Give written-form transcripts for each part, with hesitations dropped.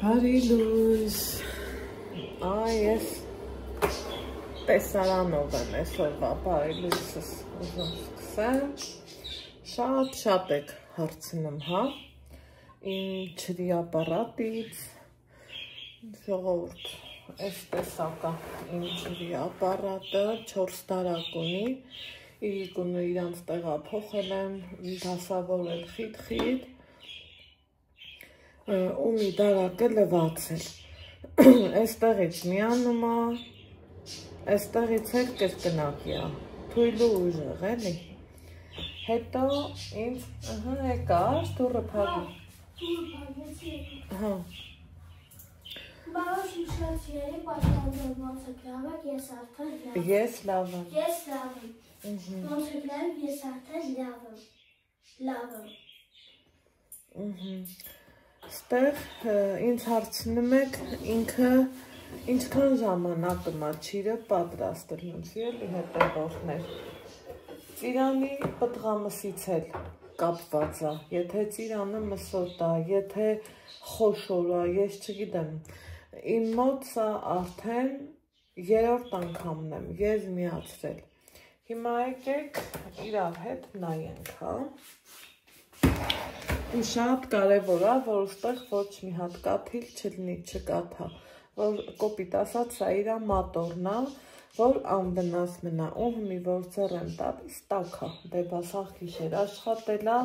Բարի լույս, ես տեսարանով եմ այսօրվա բարի լույսս ուզում սկսեմ, շատ եք հարցնում, հա, իմ ջրի ապարատից, ժողովուրդ, այս տեսակա իմ ջրի ապարատը 4 տարակ ունի, իրիկունը իրանց տեղափոխել եմ, դասավորել խիտ, ու մի դարակ է լվացել, այստեղից միանում է, այստեղից էլ կրկնակյա, թույլու ուժեղ էլի, հետո ինձ եկար, դուրը փագի, հա, Բավաշ ուշացիների պատանջով ոնց եք լավ եք, ես արդեն ես լավ եմ, ոնց եք լավ, ես արդեն լավ եմ, Ստեղ ինձ հարցնում եք ինքը ինչքան ժամանակը մա ջիրը պատրաստել նույնիսկ էլի հետևորդներ ծիրանի պտղամսից էլ կապված է, եթե ծիրանը մսոտ է, եթե խոշոր է, ես չգիտեմ, իմ մոտ սա արդեն 3-րդ անգամն եմ ես միացրել, հիմա եկեք իրար հետ նայենք, հա, ու շատ կարևոր է, որ ուստեղ ոչ մի հատ կաթիլ չլինի, չկաթա, որ կոպիտ ասած սա իրա մատորն է, որ անվնաս մնա, ու հմի որ ձեռեմ տալիս տաքա, դեպասախ գիշեր աշխատելա,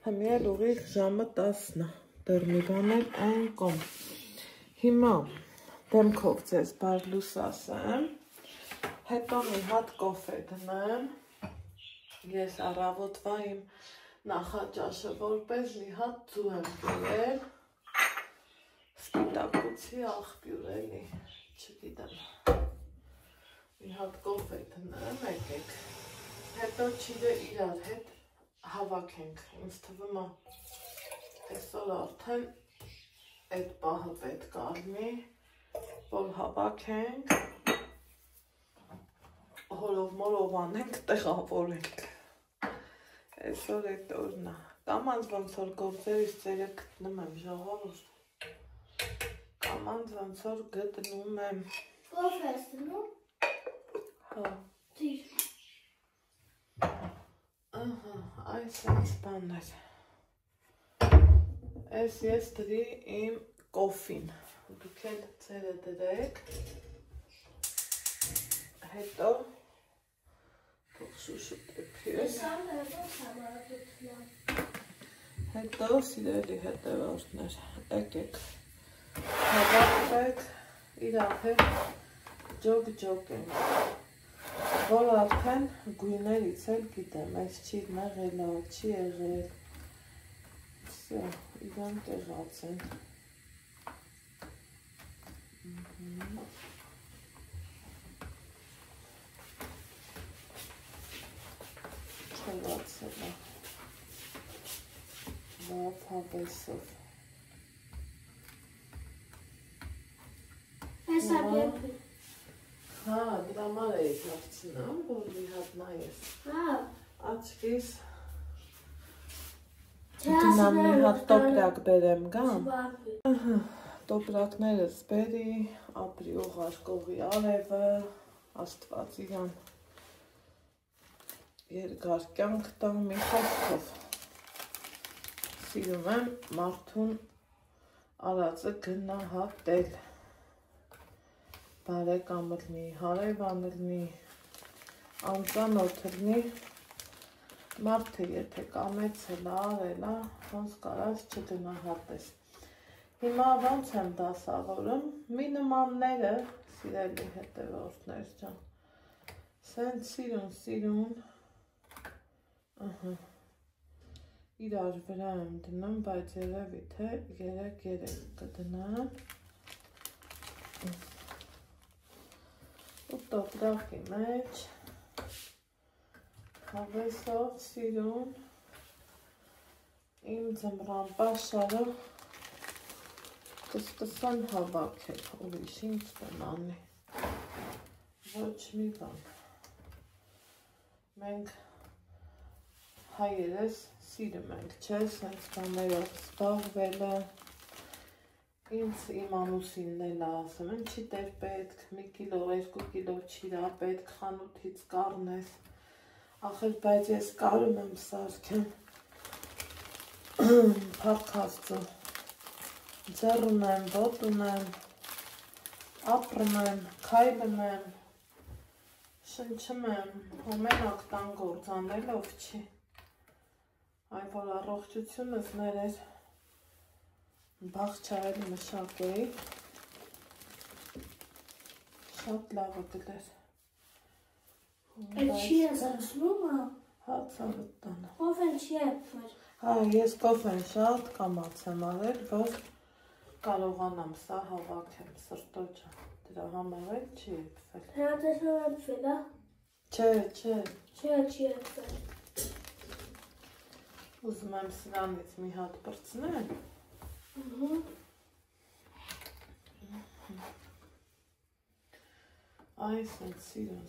հմի էլ ուղիղ ժամը 10-ն է, դեռ մի բան էլ անկոմ, հիմա դեմքով ձեզ բարլուս ասեմ, հետո մի հատ կոֆե դնեմ, ես առավոտվա իմ նախաճաշը որպես մի հատ ձու եմ պիրել, սպիտակուցի աղբյուր էլի, չգիտեմ, մի հատ կոֆե դնեմ, եկեք, հետո ջիրը իրար հետ հավաքենք, ինձ թվում է, այսօր արդեն այդ պահը պետք ալնի, որ հավաքենք, հորով-մորով անենք, տեղավորենք, այսօր այդ օրն է, կամանց ոնց որ գործերից ծերը գտնում եմ ժողովուրդ, կամանց ոնց որ գտնում եմ, կոֆե ես դնում, հա, ծիր, այս այս բաններ, այս ես դրի իմ կոֆին, դուք էլ ծերը դրեք, հետո, հետո սիրելի հետևորդներ, եկեք, հավաքվեք, իրար հետ ջոգ ենք, որ արդեն գույներից էլ գիտեմ, այս չի մեղել, չի եղել, սյո, իրան տեղած են, Չվացել է, վատ հավեսով, ես ագեպի, հա, դրամար էիք հարցնամ, որ մի հատ նայես, աչկիս, դինամ մի հատ տոպրակ բերեմ գամ, տոպրակներս բերի, ապրի ուղարկողի արևը, աստված իրան, երկար կյանք տամ մի խոսքով, սիրում եմ մարդուն արածը գնահատել, բարեկամը լինի, հարևանը լինի, անծանոթ լինի, մարդը եթե կամեցել է, արել է, ոնց կարած չգնահատես, հիմա ոնց եմ դասավորում, մի նմանները, սիրելի հետևորդներ ջան, սենց սիրուն, իրար վրա եմ դնում, բայց երևի թե 3 կդնեմ ու տոպրակի մեջ հավեսով սիրուն իմ ձմռան պաշարը կստսան հավաքել, ուրիշ ինչ տնանի, ոչ մի բան, մենք հայերս սիրում ենք, չէ, սենց բաներով զբաղվելը, Ինձ իմ ամուսինն էլ ասում են, չի դեր պետք, 1 կիլո, 2 կիլո չիրա պետք խանութից կառնես, ախր բայց ես կարում եմ սարքեմ, փառքաստու, ձեռ ունեմ, ոտք ունեմ, ապրում եմ, քայլում եմ, շնչում եմ, մենակ տան գործ անելով չի, այն որ առողջությունս ներեր, բաղ-չայել մշակեի, շատ լավը գլեր։ Այդ չի ես ասնում, հացավը տանը։ Կոֆեն չի էպվեր։ Հա, ես կոֆեն շատ կամաց եմ արել, որ կարողանամ սա հավաքեմ սրտոջը, դրա համար էլ չի էպվել։ Հրա տեսնում էպվել, հա։ Չէ։ Չի էպվել։ Ուզում եմ սրանից մի հատ պրծնեմ։ Այս են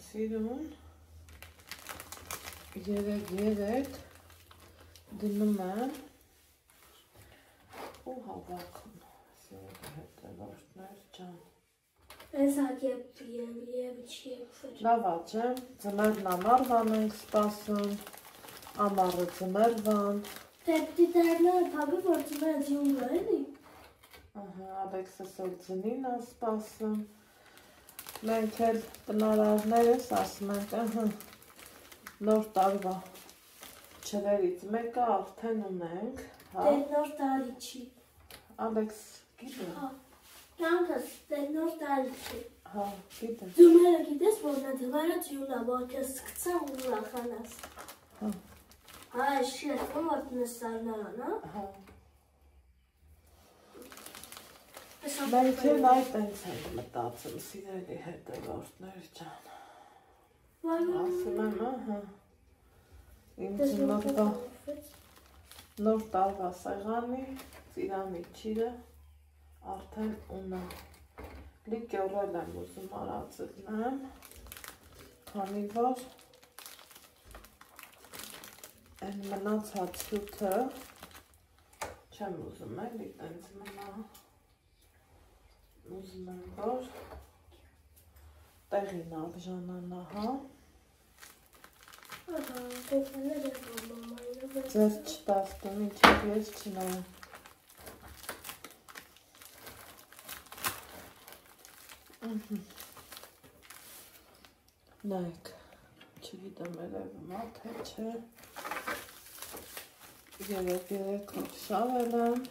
սիրուն, երեկ դնում եմ ու հավաքում, սիրոտ հետևորդներ ջան։ Ես հագեպ և չի էպվել։ Լավա չէ, ձմերն ամարվան ենք սպասում, ամարը ձմերվան։ Տեպտի դերները թաբի, որ ձմերը ձյունգը էլի։ Ալեքսս էլ ձնին է սպասում, մենք էլ տնարարներս ասում ենք, նոր տարվա չրերից մեկը արդեն ունենք, Դեր նոր տարի չի։ Ալեքս գիտեմ։ Կյանքս դեր նոր տարի չի։ Հա, գիտեմ։ Ձմերը գիտես, որն է դվերը ձյունա, որ կես սկցան ու ուրախանաս։ Հա, ես չի էտվում, որ նստարնարան, հա։ Մենք էլ այդ ենք մտածում, սիրելի հետևորդներ ջան։ Ասում եմ, իմ նոր տարվա սեղանի, ծիրանի չիրը արդեն ունեմ։ Լիկյորել եմ ուզում արածնեմ, քանի որ են մնացած հյութը չեմ ուզում էլի տենց մնա, ուզում եմ, որ տեղին արժանանա, հա։ Ձեր չտաս տուն, ինչև ես չնայեմ։ Նայք, չգիտեմ երևում ա, թե չէ, երեկ շավել եմ,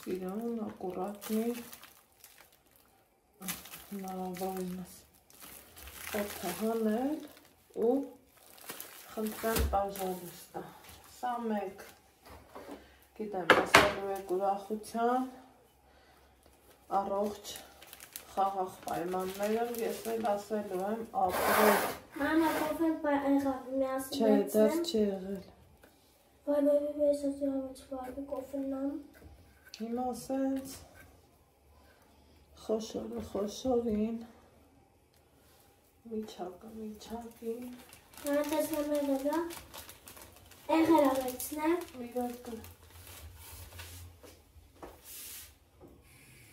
սիրուն, ակուրատնի, հնարավորինս օդը հանել ու խնդրեմ պաժալուստը, սա մեկ, գիտեմ, ասելու եք ուրախության, առողջ խաղաղ պայմաններով ես էլ ասելու եմ ապրել։ Մամա, կոֆեն եղավ, միասին Չէ, դեռ չի եղել։ Վայբայբի վեսած եղավեց վարդի կոֆեննան։ Հիմա սենց խոշորին, միչակին։ Մամա տեսնեմ եղելա, եղեր ավեցնեմ։ Միվարկը։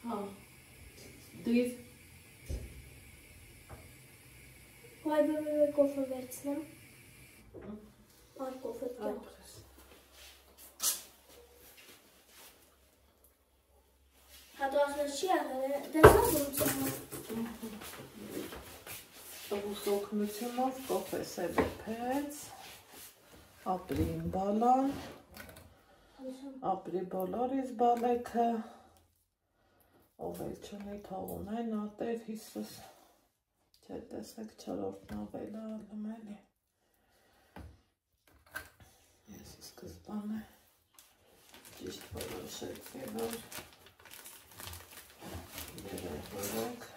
Հա, դիր։ Վայբայբի կոֆը վերցնեմ։ Ար կոֆը կյանք։ Հատուասնես չի աղել, տեսնա ոնցում։ Տղուս օգնությունով կոֆես է լեփեց, ապրին բալան, ապրի բոլորիս բալեքը, ով էլ չունի թող ունենա, Տեր Հիսուս, չէ տեսեք չորրորդն ավելը ալում էլի, ես սկզբանը ճիշտ որոշեցի, որ երևորեք,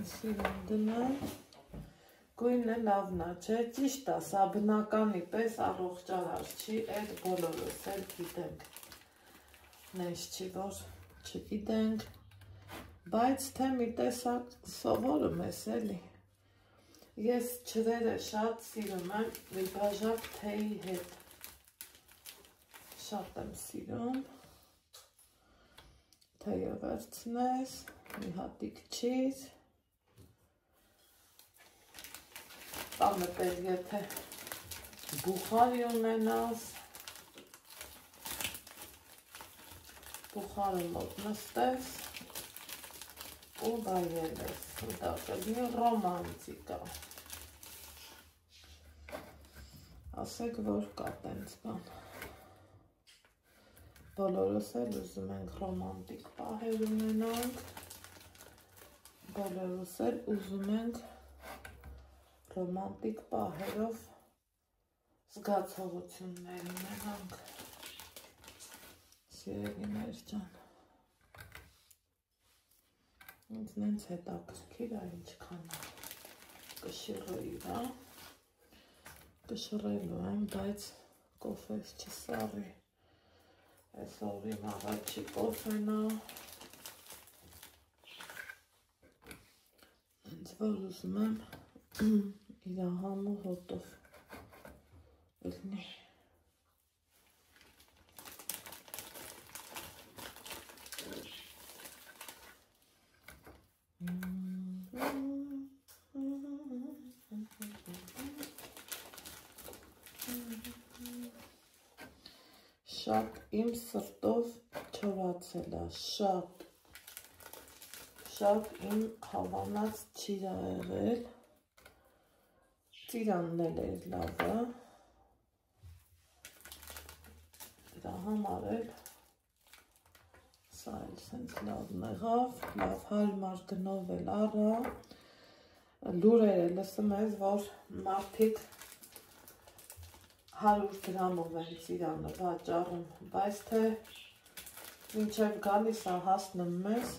սիրուն դնեմ, գույնը լավնա, չէ, ճիշտ է, սա բնականի պես առողջարար չի, այդ բոլորս էլ գիտենք, նես չի, որ չգիտենք, բայց թե մի տեսակ սովորում ես էլի, ես չրերը շատ սիրում եմ մի բաժակ թեյի հետ, Շատ եմ սիրում, թեյը վերցնես, մի հատիկ չիզ, տանը տեղ եթե բուխարի ունենաս, բուխարը մոտ նստես ու բայելես, դա կլինի ռոմանտիկա, ասեք որ կա տենց բան, բոլորս էլ ուզում ենք ռոմանտիկ պահեր ունենանք, բոլորս էլ ուզում ենք ռոմանտիկ պահերով զգացողություններ ունենանք, սիրելիներ ջան, ինձ նենց հետաքրքիր է ինչքան կշռեի, կշռելու եմ, բայց կոֆես չսարի, այս օրին առաջի կոֆենա, ինձ որ ուզում եմ իր համու հոտով լինի, շատ իմ սրտով չորացել է, շատ իմ հավանած չիրա եղել, ծիրանն էլ էր լավը, դրա համար էլ սա էլ սենց լավն եղավ, լավ հարմար գնով էլ առա, լուրերը լսում ես, որ մարդիկ 100 գրամով են ծիրանը վաճառում, բայց թե մինչև գալիս է հասնում մեզ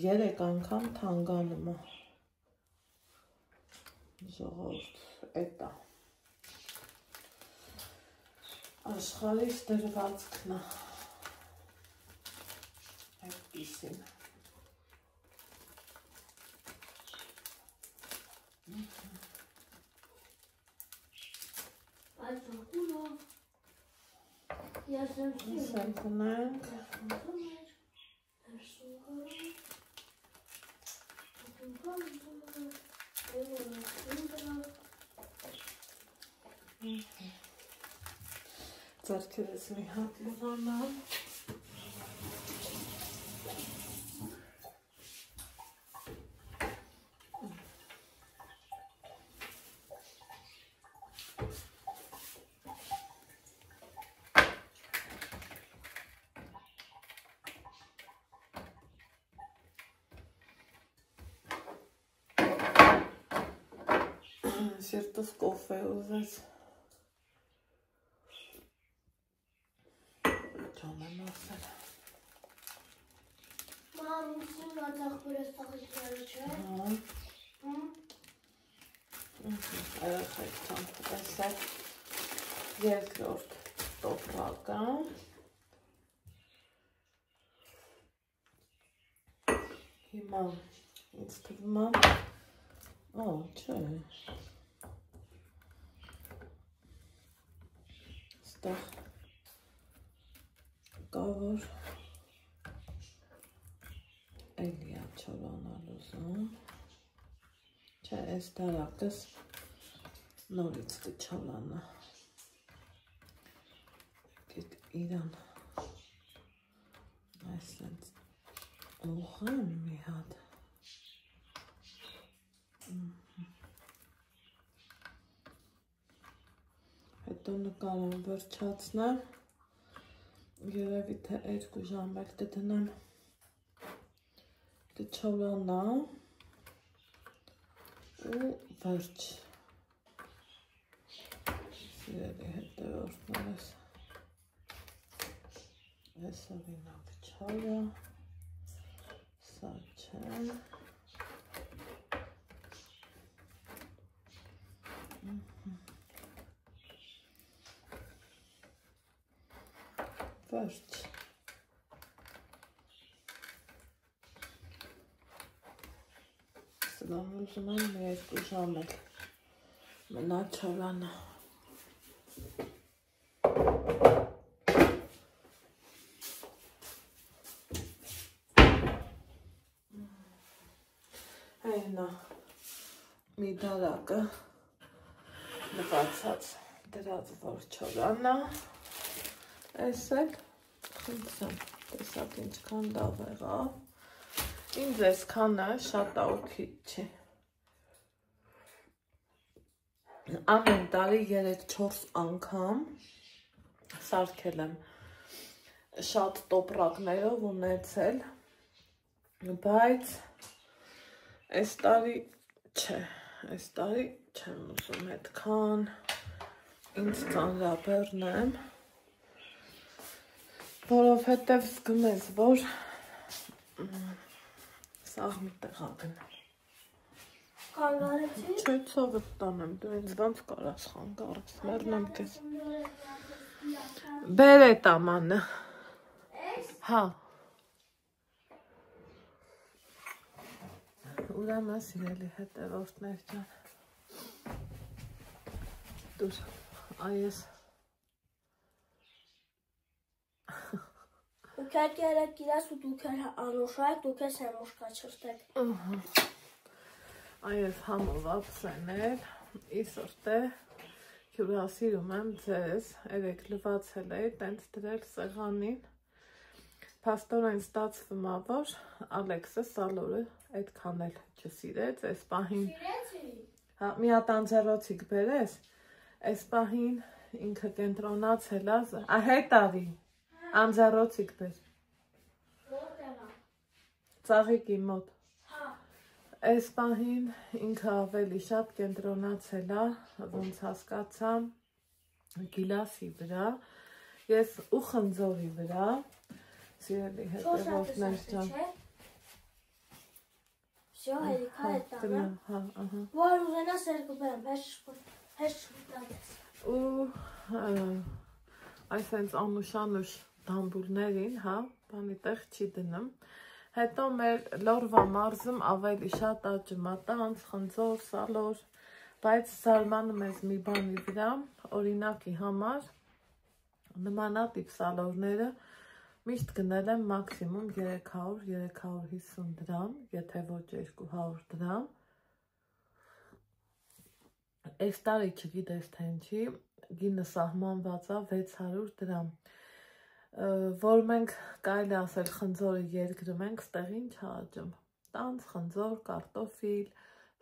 3 անգամ թանգանում է, ժողովուրդ էտա, աշխարհիս դրվածքն է, այդպիսին, Ես եմ կնենք, ձեռքերս մի հատ լվանամ, Սիրտս կոֆե ուզես, ճան եմ ասել, Մամ, ինձ ատախ բրես տաղիքները չէ, երեխեք ճան, այս է երկրորդ տոպրական, հիմա ինձ թվում է, չէ, ստեղ կա որ էլի է չորանալ ուզում, չէ, այս դարակս նորից կչորանա, եկեք իրան, այսենց ուղղեմ մի հատ, հետո նկարեմ վերջացնեմ, երևի թե 2 ժամ էլ կդնեմ, կչորանա ու վերջ, սիրելի հետևորդներս, այս օրինակ չորա, սա չէ, վերջ, սրան ուզում եմ մի 2 ժամ էլ մնա չորանա, Հենա մի դարակը նվացած դրած որ չորանա այս էլ խնդրեմ տեսակ ինչքան լավ եղավ ինձ այսքանը շատ աուքիտ չի ամեն տարի 3-4 անգամ սարքել եմ շատ տոպրակներով ունեցել բայց այս տարի չէ, այս տարի չեմ ուզում այդքան ինձ ծանրաբեռն եմ, որովհետև զգում ես, որ սաղ մի տեղ ագնամ։ Խանգարեցի։ Չէ, ցավը տանեմ, դու ինձ ոնց կարաս խանգարես, մեռնեմ քեզ։ Բեր էդ ամանը։ Հա։ Ուրեմն սիրելի հետևորդներ ջան։ Դուր, այս Դուք երեք իրաս ու դուք անուշայք, դուք ես հեմուշկա չրտեք։ Այս համովացեն էլ, իսորտ է, հյուրասիրում եմ ձեզ, երեք լվացել էի, տենց դրել սեղանին, փաստորեն ստացվում է, որ Ալեքսը Սալորը այդքան էլ չսիրեց, այս պահին մի հատ անձեռոցիկ բերես, այս պահին ինքը կենտրոնացել է, հետ արի, անձեռոցիկ բեր, ծաղիկի մոտ, այս պահին ինքը ավելի շատ կենտրոնացել է, ոնց հասկացա, գիլասի վրա, ես ու խնձորի վրա, սիրելի հետևորդներ ջան, Всё, Երիկա հետ տանը, որ ուզենաս երկու բերեմ, հեշ շուտատես։ Ու այսենց անուշ դամբուրներին, հա, բանի տեղ չի դնում, հետո մեր լորվա մարզում ավելի շատ աճում է տանց, խնձոր, սալոր, բայց զարմանում ես մի բանի վրա, օրինակի համար, նմանատիպ սալորները միշտ գնել եմ մաքսիմում 300-350 դրամ, եթե ոչ 200 դրամ, այս տարի չգիտես թե ինչի, գինը սահմանված է 600 դրամ, որ մենք կարելի ասել խնձորը երկրում ենք, ստեղ ինչ աճում, տանց, խնձոր, կարտոֆիլ,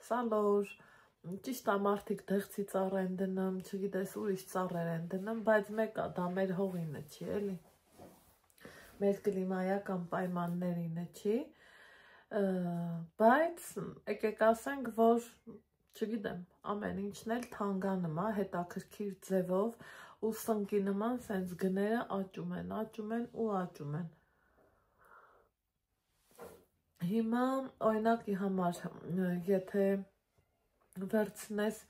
սալոր, ճիշտ է մարդիկ դեղցի ծառ են դնում, չգիտես ուրիշ ծառեր են դնում, բայց մեկը դա մեր հողինը չի էլի, մեր կլիմայական պայմաններինը չի, բայց եկեք ասենք, որ չգիտեմ, ամեն ինչն էլ թանգանում է, հետաքրքիր ձևով ու սնկի նման սենց գները աճում են ու աճում են։ Հիմա օրինակի համար, եթե վերցնես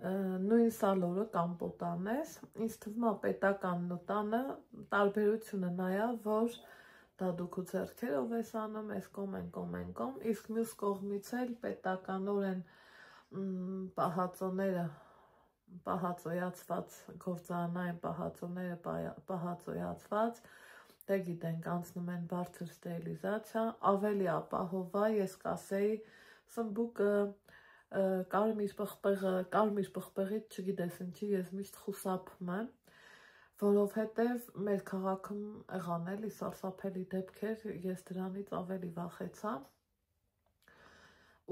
նույն սալորը կամ պոտանես, ինձ թվում է պետականն ու տանը տարբերությունը նա է, որ դա դուք ու ձեռքերով ես անում, ես կոմ, իսկ մյուս կողմից էլ պետականորեն պահածոները պահածոյացված գործարանային պահածոները պահածոյացված, դե գիտենք անցնում են բարձր ստերիլիզացիա, ավելի ապահով է, ես կասեի սմբուկը, կարմիր պղպեղից չգիտես ինչի ես միշտ խուսափում եմ, որովհետև մեր քաղաքում եղան էլի սարսափելի դեպքեր, ես դրանից ավելի վախեցա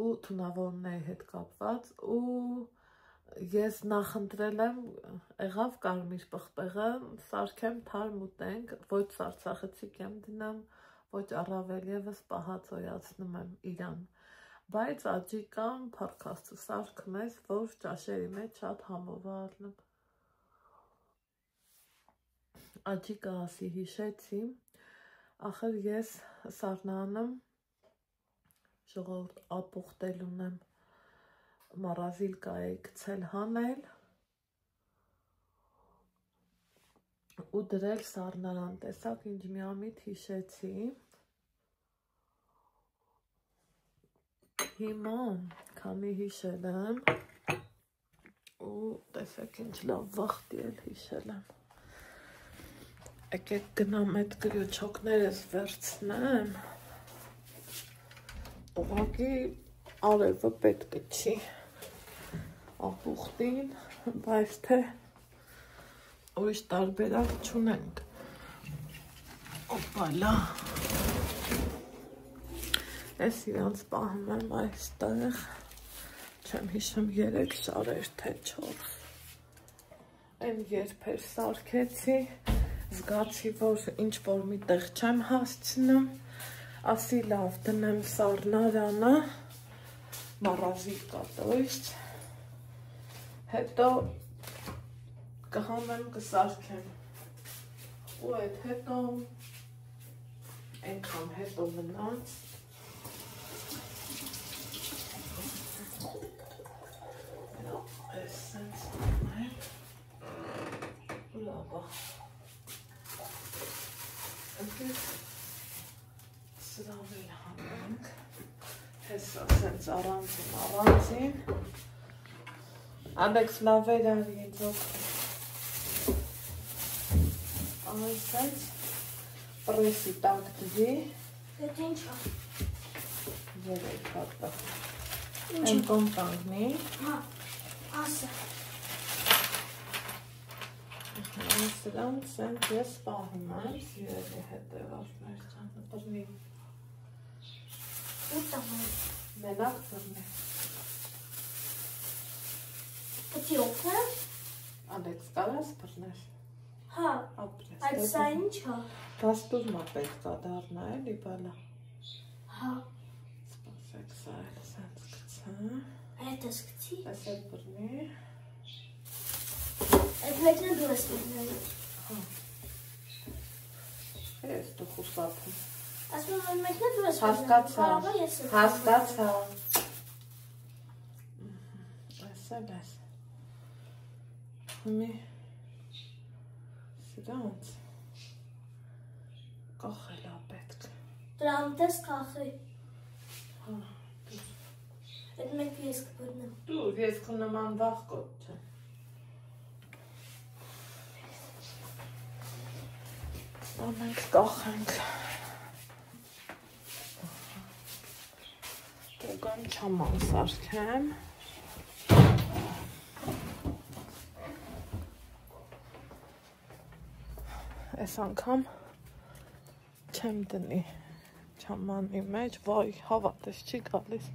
ու թունավորումների հետ կապված ու ես նախընտրել եմ եղավ կարմիր պղպեղը, սարքեմ թարմ ուտենք, ոչ սարցախցիկ եմ դնում, ոչ առավել ևս պահածոյացնում եմ իրան, բայց աջիկան փառքաստու սարքում ես, որ ճաշերի մեջ շատ համով է առնում։ Աջիկա ասի հիշեցի, ախր ես սառնանում ժողովուրդ ապուխտել ունեմ, մարազիլկա է գցել հանել ու դրել սառնարան, տեսակ ինչ միամիտ հիշեցի, հիմա քանի հիշել եմ ու տեսակ ինչ լավ վախտի էլ հիշել եմ, եկեք գնամ այդ գրючոկներս վերցնեմ, ուղղակի արևը պետք չի ապուխտին, բայց թե ուրիշ տարբերակ չունենք։ Օպալա։ Ես իրանց պահում եմ այստեղ, չեմ հիշում 3 շարեր թե 4։ Այն երբ էր սարքեցի, զգացի, որ ինչ-որ մի տեղ չեմ հասցնում, ասի լավ դնեմ սառնարանը, մառազիկա, то есть, հետո կհանեմ կսարքեմ, ու այդ հետո, այնքան հետո մնաց, այս սենց եմ, լավա, ընկետ սրավել հանենք, հեսա սենց առանցին, Անդեքս լավեր արի ինձ ոգ, այս սենց պրեսի տակ դվի, Այդ ինչ է։ երեք հատա, են կոմպանգնի, Հա, ասը։ Սրան սենց ես պահում եմ, սիրելի հետևորդներ ճանը բրնի, Ուտ ամեն։ մենակ բրնի, Պտի օգնեմ։ Անդեքս կարաս բրներ, Հա, ապրես, այդ սա ինչ է։ դաստուրմա պետք է դառնա էլի բալա, Հա, սպասեք սա էլ սենց կցա, այդ ես կցի։ ես էլ բրնի, Այդ մեկնը դու ես մեկնել։ ես դու խուսապում, Ասում եմ մեկնը դու ես հասկացա, Կարավա ես եմ հասկացա, ես էլ ես, մի սրանց, կախելա պետք, Դրա ամտես կախի։ հա, Այդ մեկը ես կբրնեմ։ դու ես քո նման վաղ կոտ չեմ, Մենք կախենք, դոգան չաման սարքեմ, ես անգամ չեմ դնի չամանի մեջ, վայ, հավատես չի գալիս,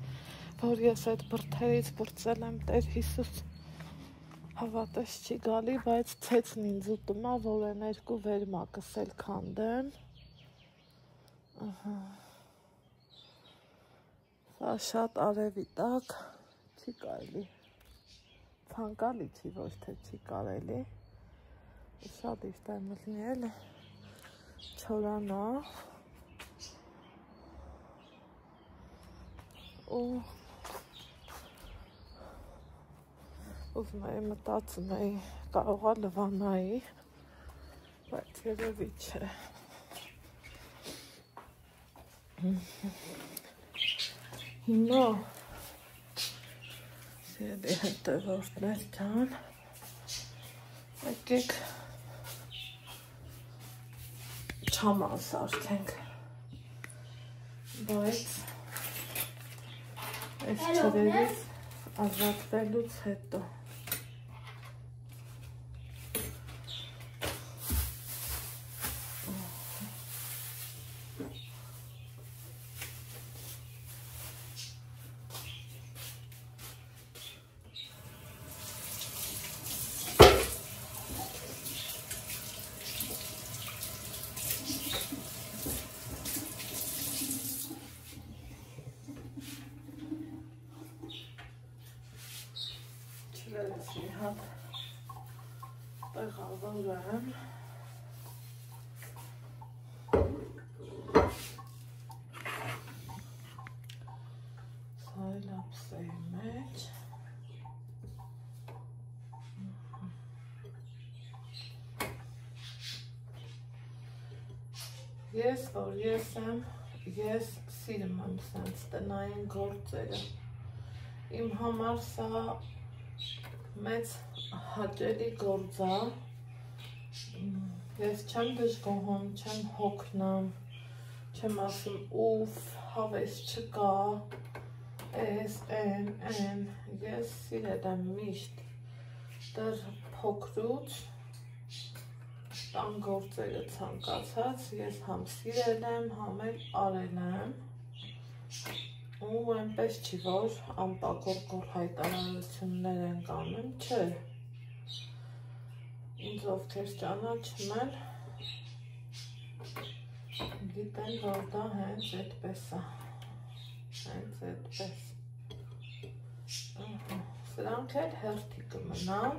որ ես այդ բրդերից բրծել եմ Տեր Հիսուս, հավատես չի գալի, բայց ցեցն ինձ ուտում է, որ են երկու վերմակս էլ քանդեմ, սա շատ արևի տակ, չի կարելի, ցանկալի չի, ոչ թե չի կարելի, շատ իստեղ մլնի էլ չորանա, ու ուզում էի մտածում էի կարողա լվանայի, բայց երևի չէ, հիմա սիրելի հետևորդներ ջան, եկեք չաման սարքենք, բայց այս չրերից ազատվելուց հետո Մի հատ տեղավորեմ, սա էլ ապսեի մեջ, ես որ ես եմ, ես սիրում եմ սենց տնային գործերը, իմ համար սա մեծ հաճելի գործ է, ես չեմ դժգոհում, չեմ հոգնում, չեմ ասում ուֆ, հավես չկա, S, N, ես սիրել եմ միշտ դեռ փոքրուց տան գործերը ցանկացած, ես համ սիրել եմ, համ էլ արել եմ ու այնպես չի, որ անպակոր հայտարարություններ են անում, չէ, ինձ ովքեր ճանաչում են, գիտեն, որ դա հենց այդպես է, հենց այդպես, սրանք էլ հերթի կմնան,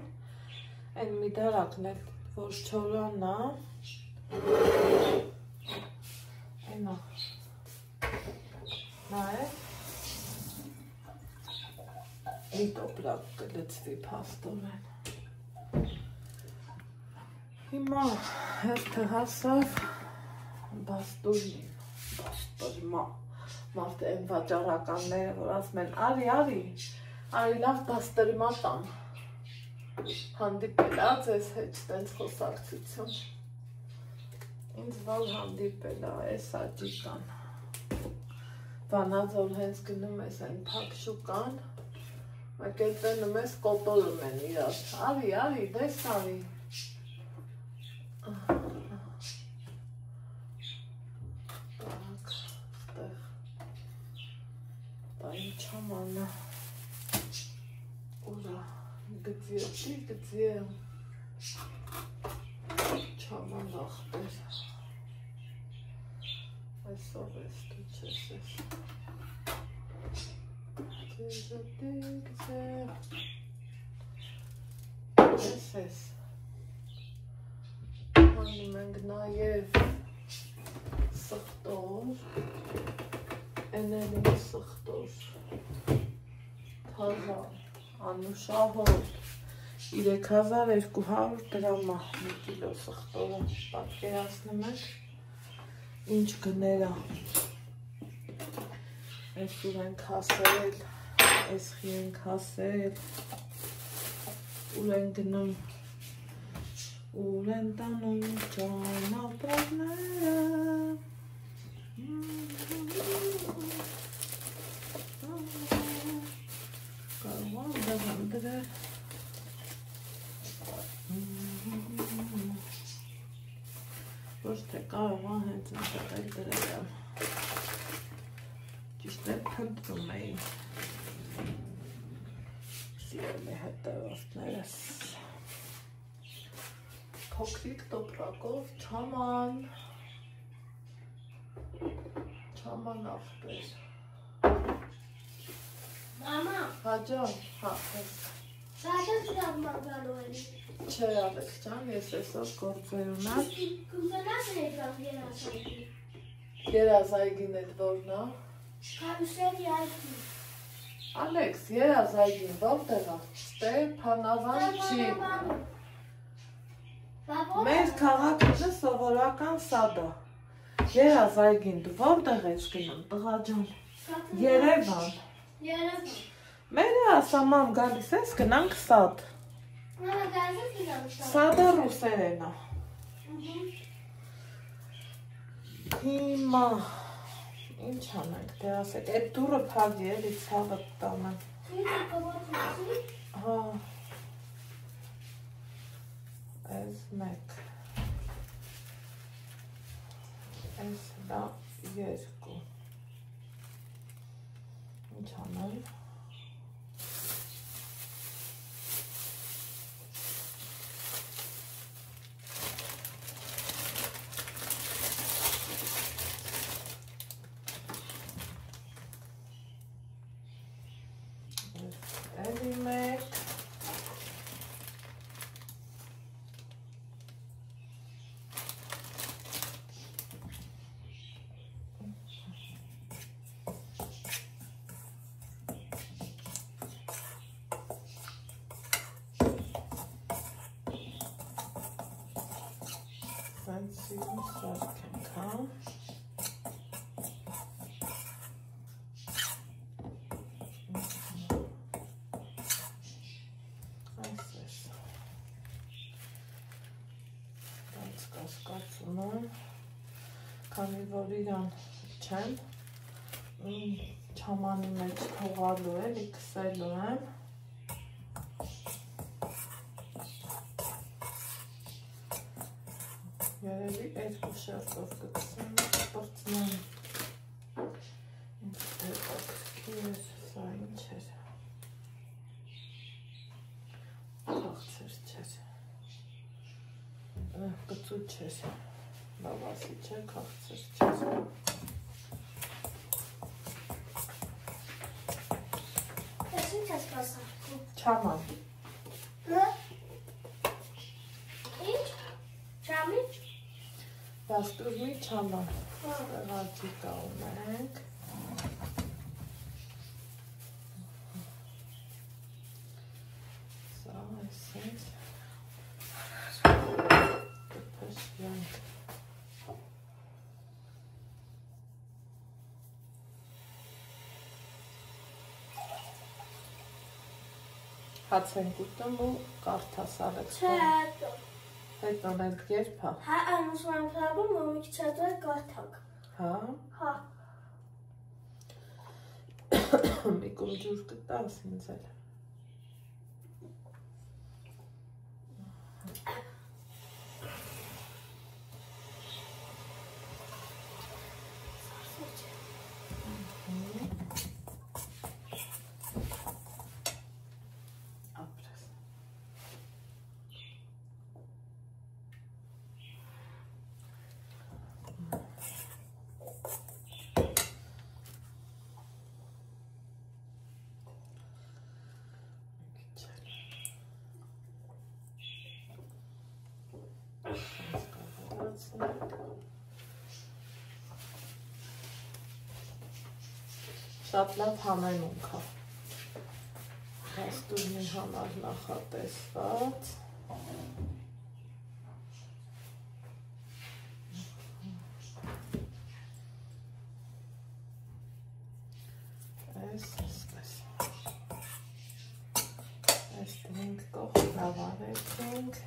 այն մի դարակն էլ, որ չորանա, այնա, նայեք, մի տոպրակ կլծվի փաստորեն, հիմա հերթը հասավ, բաստորի մարդ են վաճարականները, որ ասում են, արի լավ բաստորիմա տամ, հանդիպել է ձեզ հետ տենց խոսակցություն, ինձ val հանդիպել է, ես աջիկան, վանաձոր հենց գնում ես են պակ շուկան, մեկ էլ տենում ես կոտորում են իրար, արի, դես արի, Չամանա, ուրա, գծի, չաման աղբեր, այսով ես դու չես ես, հանում ենք նաև սխտոր, էնելին սխտոր, թազա, անուշահոտ, 3200 դրամա, մի կիլո սխտորը, պատկերացնում եք, ինչ գներա, ես ուր ենք հասել, ես խի ենք հասել, ուր են գնում, ուր են տանում ճանապարհները, ոչ թե կարող է հենց ընտեղել դրել եմ, ճիշտ է փնտրում էի, սիրել է հետևորդներս, փոքրիկ տոպրակով չաման աղբեր, Մամա, հաջան, ես, Շատ լավ մագալու էլի։ Չէ, Ալեքս ջան, ես այսօր գործեր ունեմ։ Կուզենաս ներկամ երազայգի։ Երազայգին էլ որն է։ Կարուսելի այգի։ Ալեքս, երազայգին որտեղ է։ Ստեփանավան չի։ Մեր քաղաքը սովորական սադ է։ Երազայգին դու որտեղ ես գնում, տղա ջան։ Երևան։ Երևան։ Մերը ասա մամ գալիս ես գնանք սադ։ Մամա գալիս ես գնանք սադ։ Սադը ռուսերեն է։ Հիմա ինչ անենք, դե ասեք, այդ դուրը փակի էլի ցավը տանը։ Հա։ Այս մեկ։ Այս դա երկու։ Ինչ անենք։ Էլի մեկ։ Սանցիում սարք ենք, հա։ Քանի որ իրան չեմ, Չամանի մեջ թողալու էլի կսելու եմ։ Երևի երկու շերտով կկսեմ, պրծնեմ։ Ինձ դեպակսկիր, սա ինչ էր։ Կաղցեր չեր։ Կծու չեր։ Լավասի չէ, կաղցեր չեր։ Չաման։ Ինչ? Չամի? Բաստուրմի չաման։ Ղաջիկա ունենք։ Սա այսինք։ Կպշվենք։ Հաց ենք ուտում ու կարթաս Ալեքս։ Չէ, հետո։ Հետո ենք երբ հա։ Հա, անուսում եմ խրաբում, որ մի քիչ հետո է կարթակ։ Հա։ Հա։ Մի կում ջուր կտաս ինձ էլ։ Շատ լավ համեմունք է, Բաստուրմի համար նախատեսված, այսպես, այս տնենք կողմ լավարեցինք,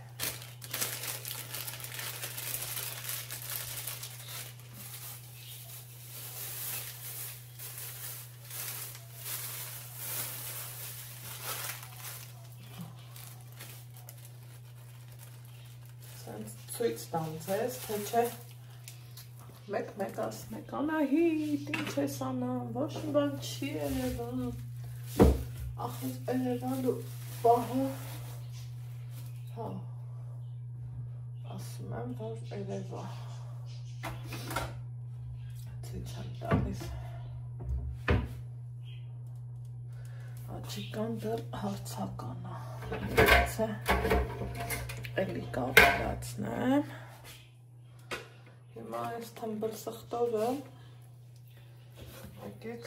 ցույց տամ ձեզ, թե չէ մեկ ասնեք, Անահիտ, ինչ ես անում, ոչ մի բան չի երևան, ախր երևալու պահը, հա, ասում եմ, որ երևա, ցույց եմ տալիս, աջիկան դեռ հարցական է, էլի կապրացնեմ, հիմա այս թմբլ սխտորը եկեք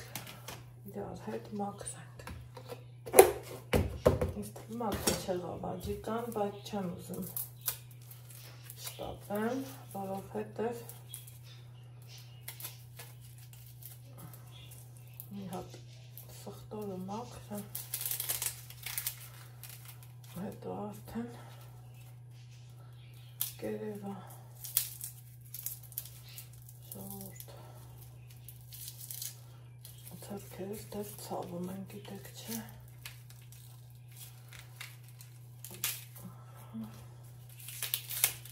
իրար հետ մաքրենք, ինձ թվում է չեղավ աջիկան, բայց չեմ ուզում շտապեմ, որովհետև մի հատ սխտորը մաքրեմ, հետո արդեն կերևա ժողովուրդ ձեռքերս դեռ ցավում են, գիտեք չէ,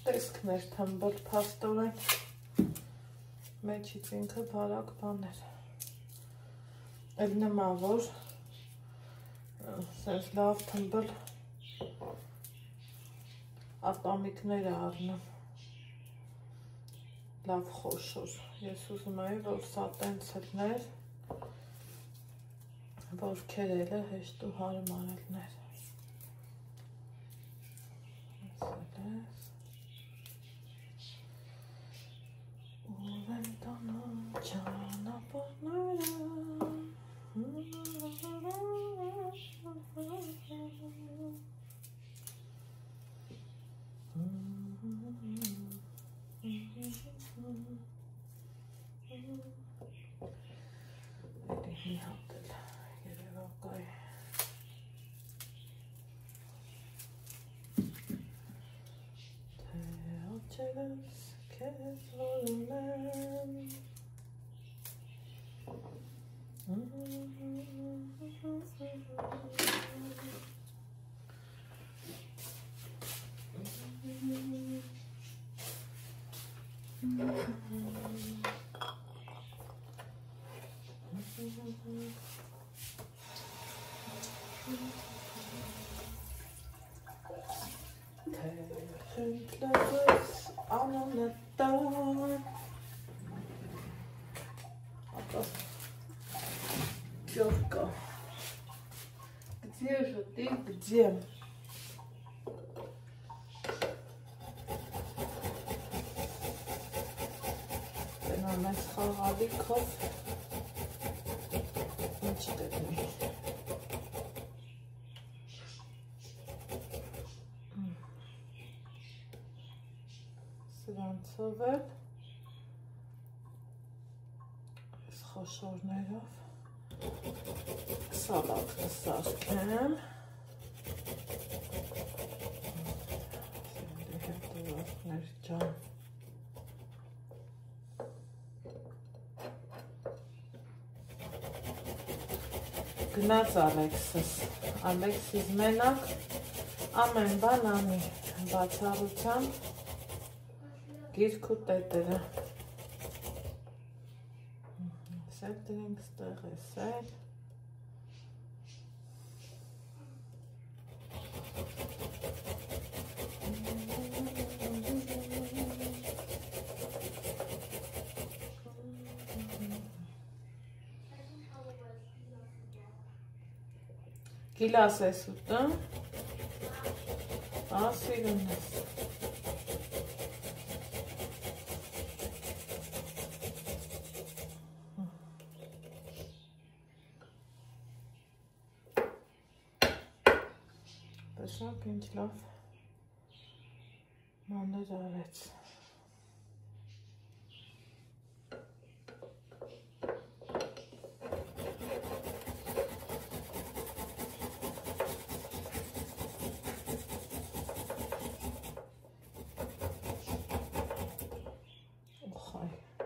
տեսքներ թմբլ փաստորեն, մեջից ինքը բարակ բաներ, էլ նման որ սենց լավ թմբլ ատամիկներ է առնում, լավ խոշոր, ես ուզում էի, որ սա տենց լներ, որ քերելը հեշտ ու հարմար լներ, ուր են տանում ճանապարհները, մի հատ էլ երևակայ թե աչերս քեզ որ ունեմ Пёрка. Где же ты? Где? Mən xաղալիքով ինչ դեպի սրանցով էլ այս խոշորներով սալատը սարքեմ հետևորդներ ջան Գնաց Ալեքսիս մենակ ամեն բան անի բացառությամբ գիրք ու տետերը սել դրենք ստեղ է սել Գիլաս ես ուտում, սիրուն ես։ Տեսակ ինչ լավ մաներ արեց։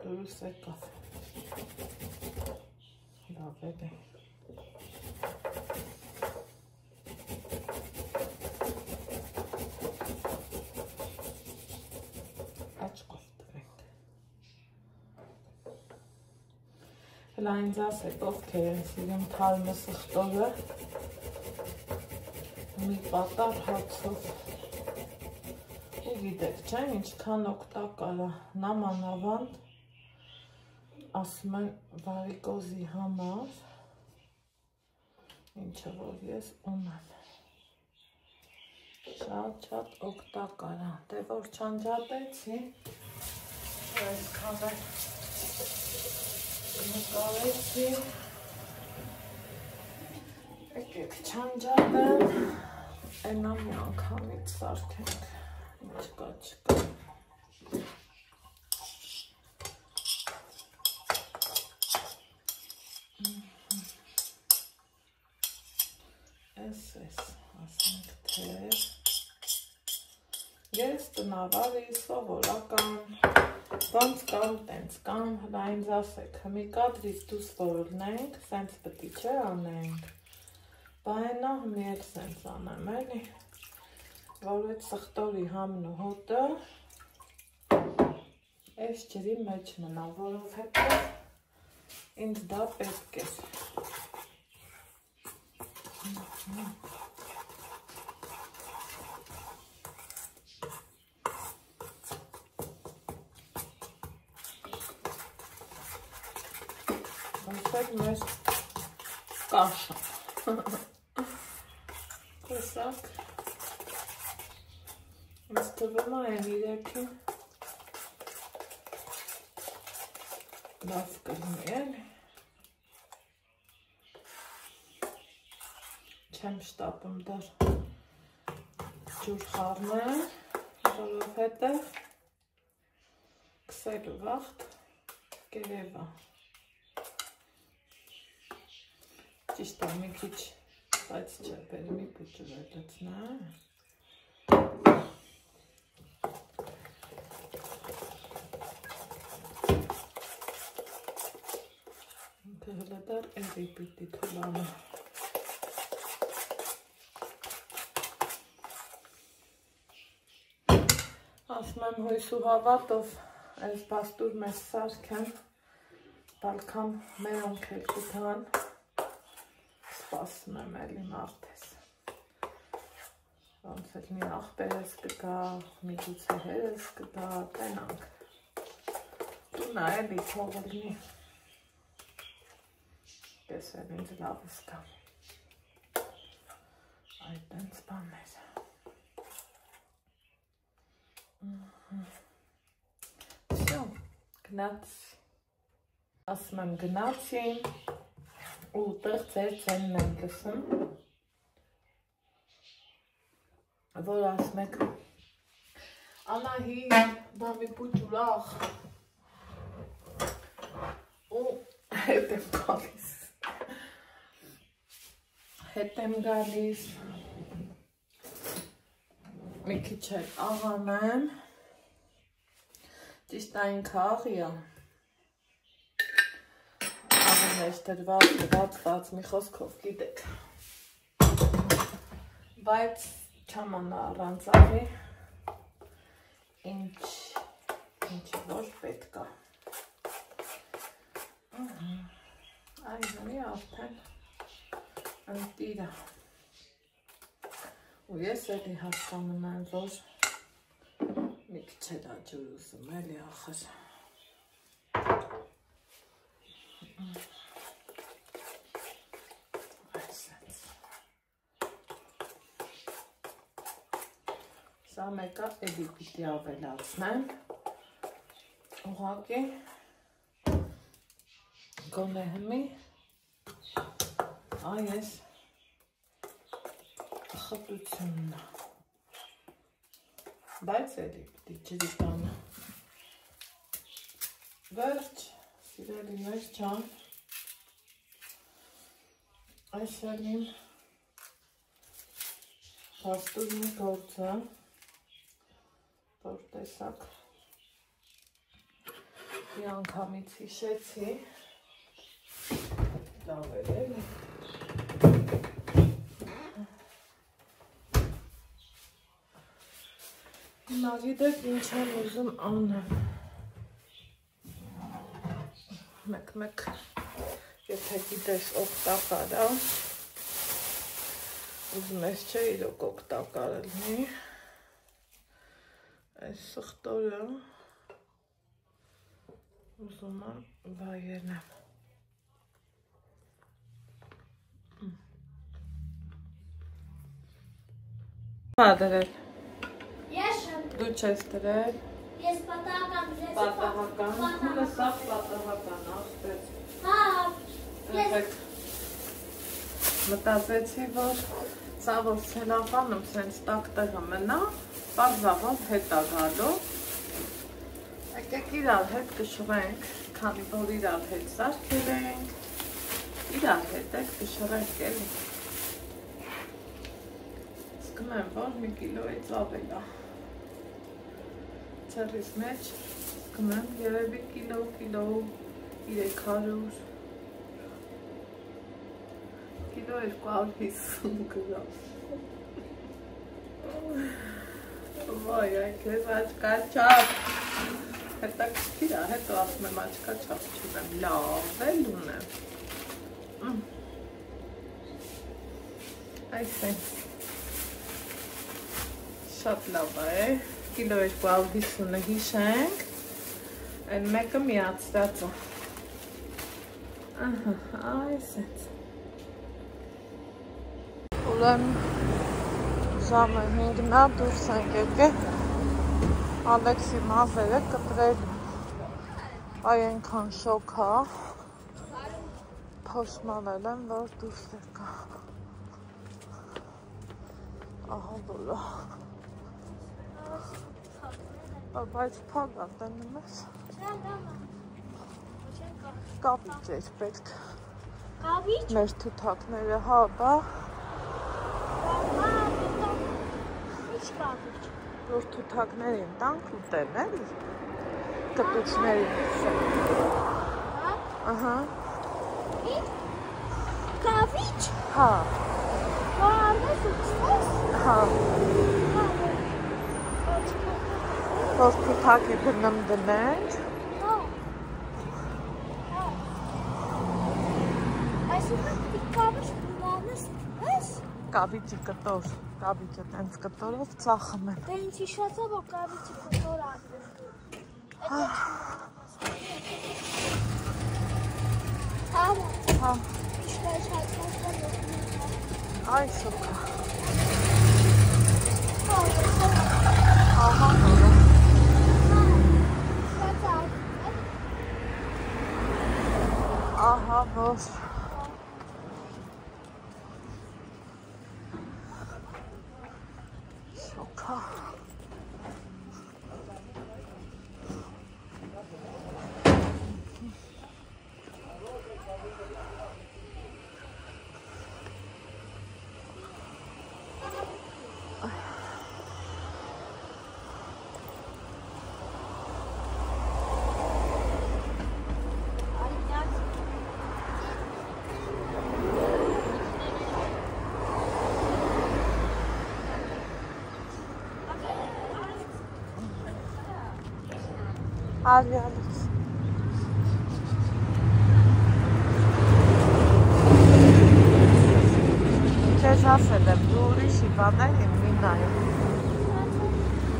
Դուրս եկավ, լավ է դե, աչկով տվենք, հլա ինձ ասեք ովքեր են սիրում թարմը սխտորը, մի պատար հացով, ու գիտեք չէ, ինչքան օգտակար է, նամանավանդ, ասում են վարիկոզի համար, ինչը որ ես ունեմ, շատ օգտակար է, դե որ չանջատեցի, այսքան էլ նկարեցի, եկեք չանջատեմ, այնա մի անգամից սարքենք, ինչ կա չկա, ասենք թե ես տնավարի սովորական ոնց կամ տենց կամ հլա ինձ ասեք մի կադրից դուս որլնենք սենց պտի չէ անենք բայնա հմի էլ սենց անեմ էլի որ այդ սխտորի համն ու հոտը այս ջրի մեջ մնա որովհետև ինձ դա պետք է Այդ մեզ կաշա, տեսակ, ինձ թվում է են իրեքին լավ կլինի են, չեմ շտապում դար ջուր խառնեմ, որովհետև քսելու վաղտ կերևա Ճիշտ է մի քիչ, բայց չէ, բերի մի պուճը վերլացնա ինքը հլադար էլ էլի պիտի թուլանը։ Ասում եմ հույս ու հավատով այս բաստուր մեզ սարքեն, բալքան մերոնք էլ կուտան, սպասում եմ էլի մարդես։ Ոնց էլ մի աղբերես կգա, մի գուցե հերես կգա, կենանք։ Տունա էլի թողլնի, կես էլ ինձ լավս կա, այդ տենց բաներ։ Всё, գնացի, ասում եմ գնացին, ու տեղ ձեր ձենն եմ լսում, որ ասում եք, Անահի, դա մի պուչ ուրախ, ու հետ եմ գալիս, մի քիչ էլ աղանեմ, ճիշտ այն քաղիա, աղի մեջ դրված մի խոսքով գիտեք, բայց չամանա առանց աղի, ինչ ոչ պետք է, այժմի արդեն ընտիրա, ու ես էլի հասկանում եմ, որ մի քիչ էլ աջուր ուզում էլի ախր, սա մեկը էլի պիտի ավելացնեմ, ուղղակի գոնե հմի, այս խտությունն է, բայց էլի պիտի ջրի տանը, վերջ, սիրելիներ ջան, այս էլին բաստուրնի գործը, որ տեսակ մի անգամից հիշեցի, լավ էր էլի, հիմա գիտեք ինչ եմ ուզում անեմ, մեկ, եթե գիտես օգտակարա, ուզում ես չէ իրոք օգտակար լինի, այս սխտորը ուզում եմ վայելեմ, հա դրել, դու չես դրել, ես պատահական հունը սաղ պատահական աղբեց, մտածեցի, որ սա որ սելավանում սենց տակ տեղը մնա, պարզավով հետ է գալու, եկեք իրար հետ կշռենք, քանի որ իրար հետ սարքել ենք, իրար հետ եք կշռենք էլի, զգում եմ, որ մի կիլոից ավել է, ցերիս մեջ զգում եմ երևի կիլո 300, կիլո 250 գրամ, վայ, այն կեզ աչկա չապ, հետաքրքիր է, հետո ասում եմ աչկա չապ չունեմ, լավ էլ ունեմ, այսեն, շատ լավ է, կիլո 250-ը հիշենք, այն մեկը միացրած է, այսենց, ուրեմ ժամը 5-նա դուրս ենք եկել, Ալեքսի մազերը կտրել, այ ենքան շոք հա, փոշմանել եմ, որ դուրս եկա, ահա բոլա, բայց փագան տենում ես, կապիչ էր պետք, մեր թութակները հա բա, որ թութակներին տանք ուտեն էլի, կտուչներին ուսեն, Կավիչ։ Հա։ Բարես ուծես։ Հա։ Որ թութակի բնում դնենք։ Այսինքն կավիչ բնանես ես։ Կավիճի կտոր, կավիճը տենց կտորով ծախում են։ Դե ինձ հիշացա, որ կավիճի կտոր անգր։ Հա։ Ինչ հացնասկան Այ սուկա։ Ահա նորը։ Ահա որ։ Սուկա։ Արի Ալեքս։ Քեզ ասել եմ, դու ուրիշի բաներին մի նայ։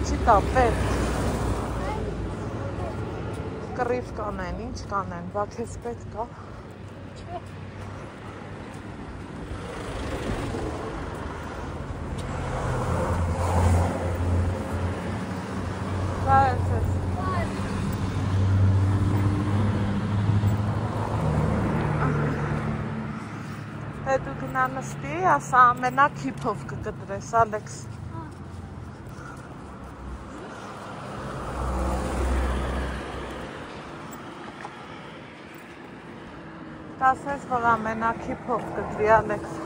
Չի տա պետք։ Կռիվ կանեն, ինչ կանեն, բա քեզ պետք է։ Բարեսես։ Դու գնա նստի, ասա ամենա քիփով կկտրես, Ալեքս։ Ասես, որ ամենա քիփով կտրի, Ալեքս։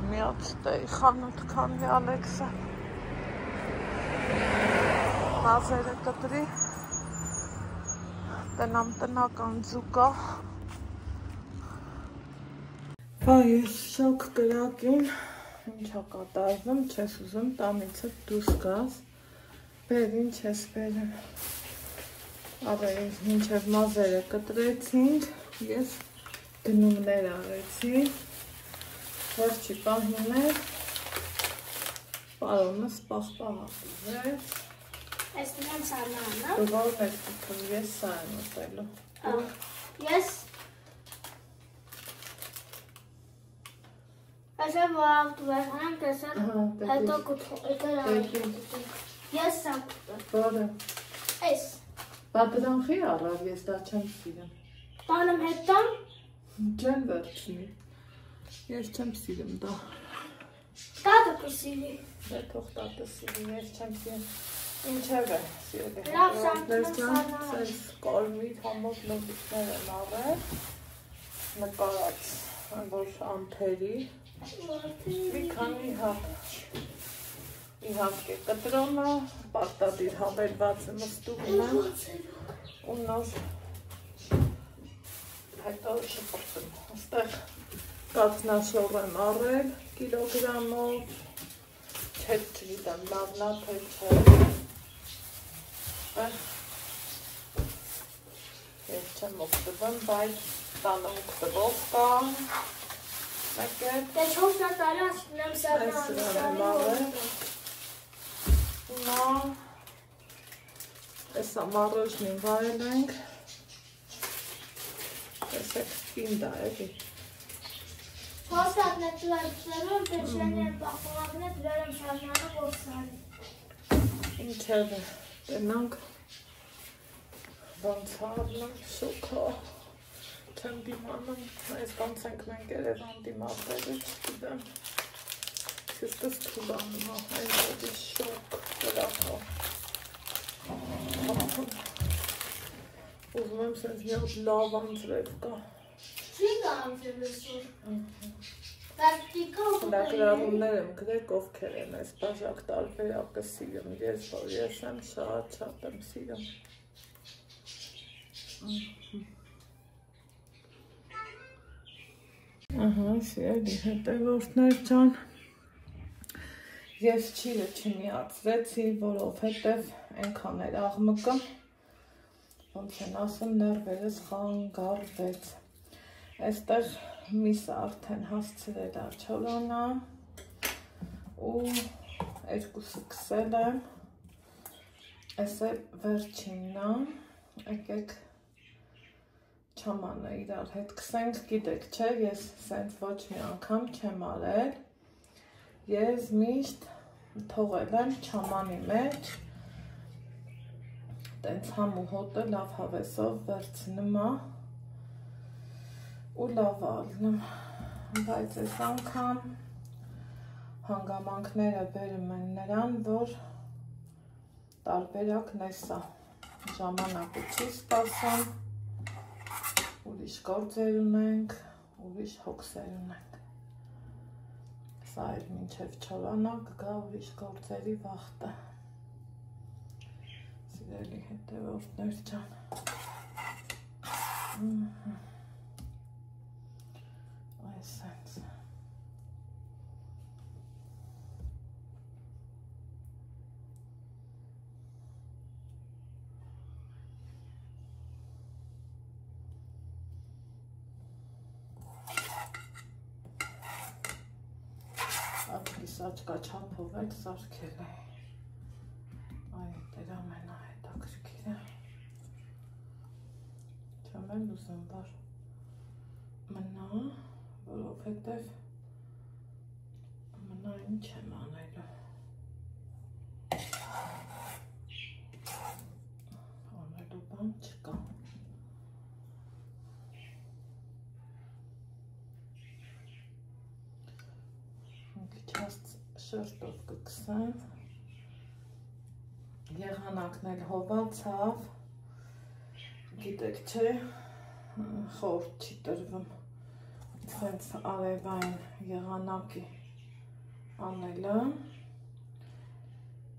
Միած տեի խանութ քանի Ալեքսը մազերը կտրի տնամ տնական ձուկա Բա ես շոկ կրակին ինչա կատարվում չես ուզում տանիցը դուս գաս բեր ինչ ես բերեմ ավերի մինչև մազերը կտրեցինք ես գնումներ արեցի Վերջի պահին էր, պարոնս պաղպաղապուզեց Ես նեմ սարնանա Դու որն ես դուքում, ես սա եմ ուտելու Ես Այսը վաղ դու վերխանեմ տեսել հետո կուտխոյկեր Ես սա կուտել Որը Ես Բա դրանխի առավ, ես դա չեմ սիրեմ Տանեմ հետան Չեմ վերջնի Ես չեմ սիրեմ դա Տատը կսիրի Դե թող տատը սիրի, ես չեմ սիրեմ Ինչև է սիրելի Լավ սանտում Սենց կոլմիտ համոտ լոբիկներ եմ առել Նկարած որ ամպերի Մի քանի հապ Իհարկե կտրոնը Պարտադիր հավելված մստուղն է ու նոր հետո շպրտում Աստեղ կացնաշոր եմ առել կիլոգրամով չետ չգիտեմ լավնա թե չէ ես չեմ օգտվում բայց տանը օգտվող կա մեկ է Դե 4 տարի ասում եմ սարնանը Նա Էսա մառոժնին վայել ենք Տեսեք պինդա էլի Հոստատն է տուարդերում դեշրեն են պախողակն է դրել եմ սարնանը ոսարի Ինչև է տնանք Ոնց հարնում շոքա Չեմ դիմանում Այս ոնց ենք մենք երևան դիմատվելու չգիտեմ Քստս թուլանում այն ոդի շոք դրախա Ուզում եմ սենց մի հոտ լավ անձրև կա Չի գանձել այսօր։ Տակտիկով Լագրավումներ եմ գրեք ովքեր են այս բաժակ տարբերակը սիրում, ես որ ես եմ շատ եմ սիրում։ Ահա, սիրելի հետևորդներ ջան, ես չիրը չմիացրեցի, որովհետև այնքան էր աղմկը, ոնց են ասում, ներվերս խանգարվեց։ Այստեղ միսը արդեն հասցրել է չորանա ու երկուսը կսել եմ, այս է վերջինն է, եկեք չամանը իրար հետ կսենք, գիտեք չէ, ես սենց ոչ մի անգամ չեմ արել, ես միշտ թողել եմ չամանի մեջ, տենց համ ու հոտը լավ հավեսով վերցնում է ու լավ ալնում, բայց այս անգամ հանգամանքները բերում են նրան, որ տարբերակն էսա, ժամանակը չի սպասում, ուրիշ գործեր ունենք, ուրիշ հոգսեր ունենք, սա էլ մինչև չորանա կգա ուրիշ գործերի վախտը, սիրելի հետևորդներ ջան, այսենց Սաճկա չափով էլ սարքել է, այ դեր ամենա հետաքրքիրը, չեմ էլ ուզում, որ մնա, որովհետև մնա ինչ եմ անելու, անելու բան չկա, շերտով կքսեմ, եղանակն էլ հովացավ, գիտեք չէ, խորտ չի տրվում, սենց արևային եղանակի անելը,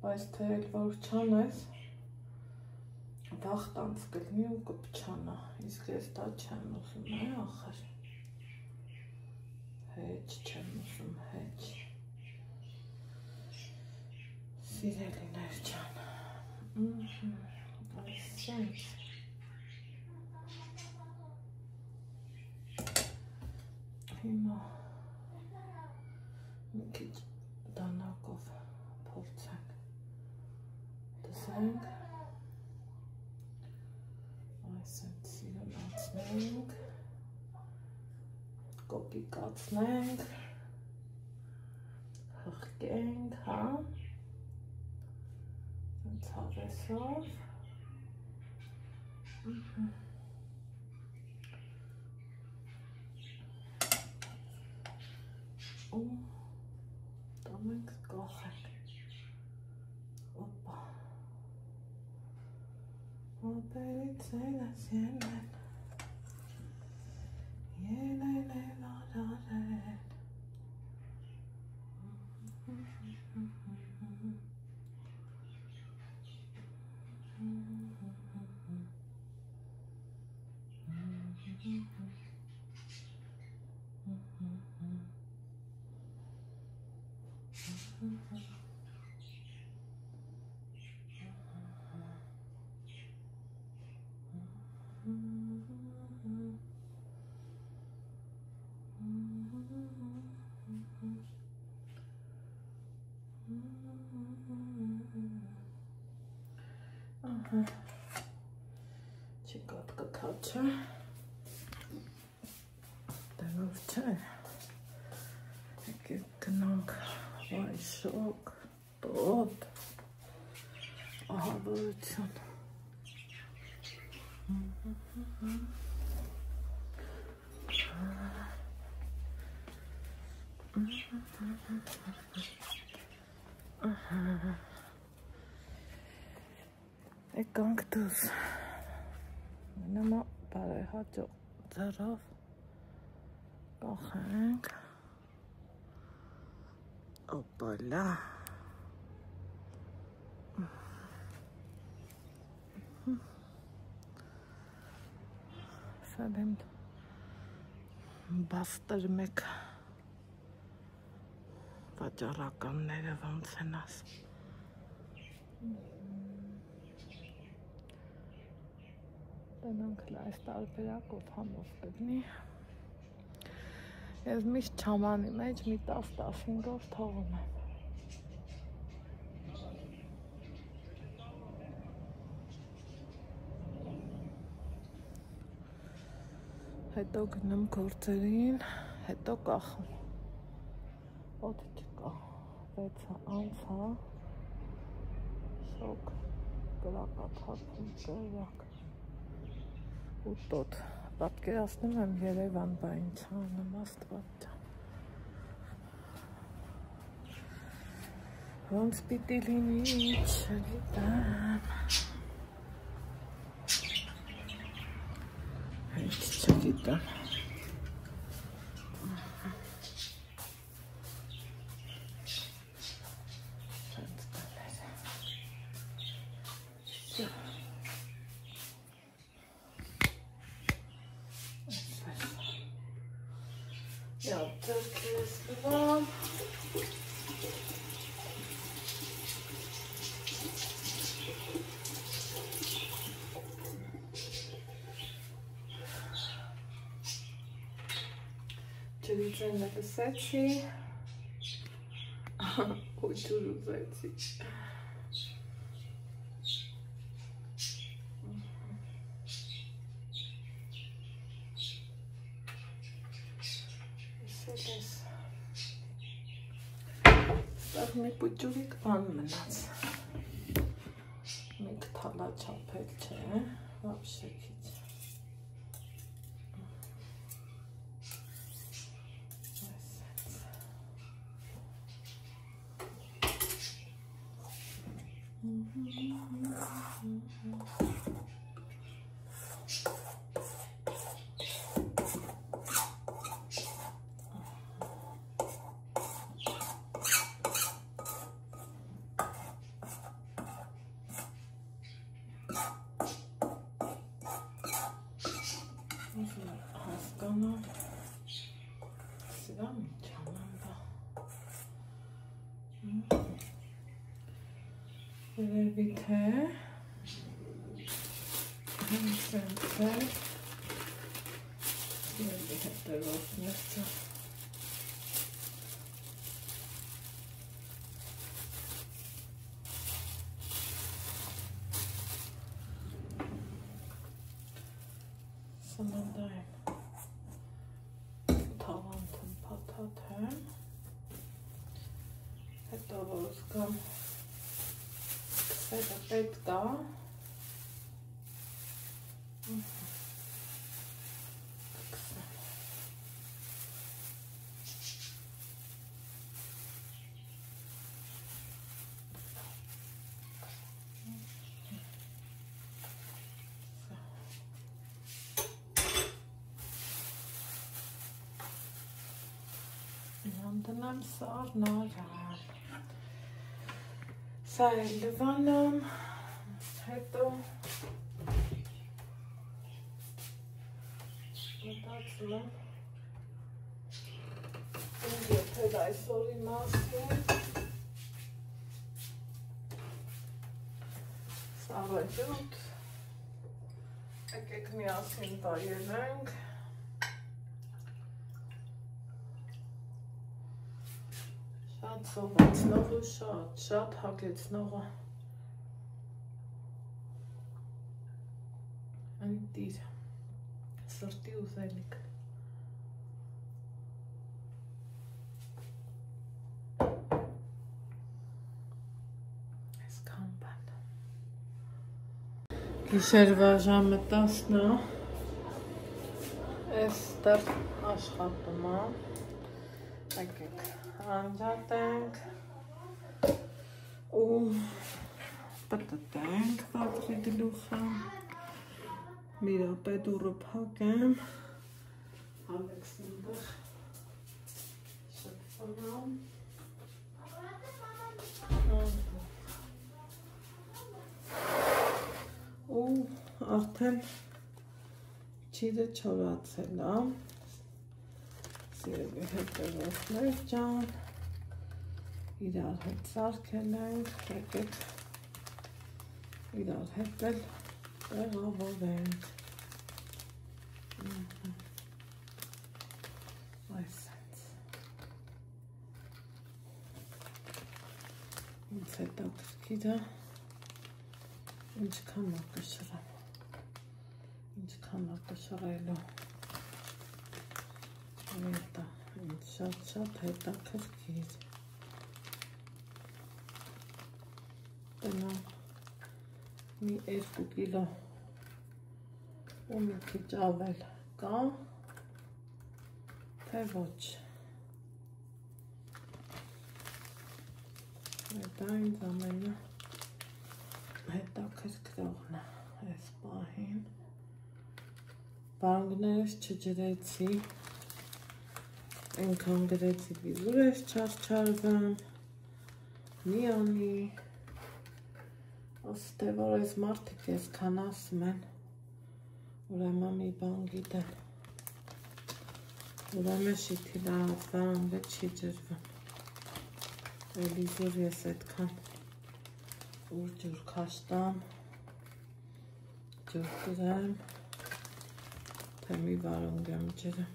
բայց թե էլ որ չանես, վախտանց կլնի ու կպչանա, իսկ ես դա չեմ ուզում, ախր, հեչ չեմ ուզում, հեչ, սիրելիներ ջան, այսենց, հիմա մի քիչ դանակով փորձենք, դզենք, այսենց սիրունացնենք, կոպիկացնենք, հղկենք, հա, ցավեսով, ու տանենք կախենք, ոպա, ոպերից էլաս ելեն, ելեն էլ արարեն, չի կատկթաչը, դենով չէ, եկեք գնանք վայ շոկ, տոտ, ահաբարություն, եկանք դուս, նմա բարեհաճող ձարավ, Կախենք։ Օպալա։ Սադեմ բաստր մեկ վաճառականները ոնց են ասում։ Տնանք այս տարբերակով համով կգնի։ Ես միշտ չամանի մեջ մի 10-15-ով թողում եմ։ Հետո գնում գործերին, հետո կախում։ Օդը չկա, 6-ը անցա, շոկ, գրակաթափում, կրակ, ուտոտ, պատկերացնում եմ Երևան, բա ինչ անեմ, Աստված ջան։ Ոնց պիտի լինի, չգիտեմ։ Հենց չգիտեմ։ Ja, Türkistan. Czyli na wyseci. Oj, tu wyseci. Մի պուճուրիկ բան մնաց, մեկ թալա չապել չէ, վաբշե քիչ, հասկանամ, սրան չանամ դա, երևի թե, հենց է, երևի հետևով ներծա, սննդային թավանթում պաթաթեմ, հետո որ զգամ կսերը պետք է, Դնեմ սառնարան, սա է լվանում, հետո մտածում եմ, եթե այսօրի մասին, սաղաջոտ, եկեք միասին վայելենք, շատ սովացնող ու շատ հագեցնող է, անտիր, սրտի ուզելիք, այսքան բան, գիշերվա ժամը 10-ն է, ես դեռ աշխատում եմ, եկեք անջատենք ու պտտենք վատրի գլուխը, մի րոպե դուռը փակեմ, Ալեքսանդր խնամ։ Ու արդեն չիդը չորացել է, սիրելի հետևորդներ ջան, իրար հետ սարքել ենք, եկեք իրար հետ էլ տեղավորենք, այսենց, ինձ հետաքրքիր է, ինչքան է կշռեմ, ինչքան է կշռելու, հետա, ինձ շատ հետաքրքիր, տնամ, մի 2 կիլո ու մի քիչ ավել կա, թե ոչ, դա ինձ ամենը հետաքրքրողն է, այս պահին, բանգներս չջրեցի, այնքան գրեցի վիզուր ես չարչարվեմ, մի անի, աստ է, որ ես մարդիկ ես կան ասում են, ուրեմն մի բան գիտեն, ուրեմն շիթի լարատվան, վետ չի ջրվում, էլի զուր ես այդքան, ուր ջուր կաշտամ, ջուր կրեմ, թե մի վարունգ եմ ջրեմ,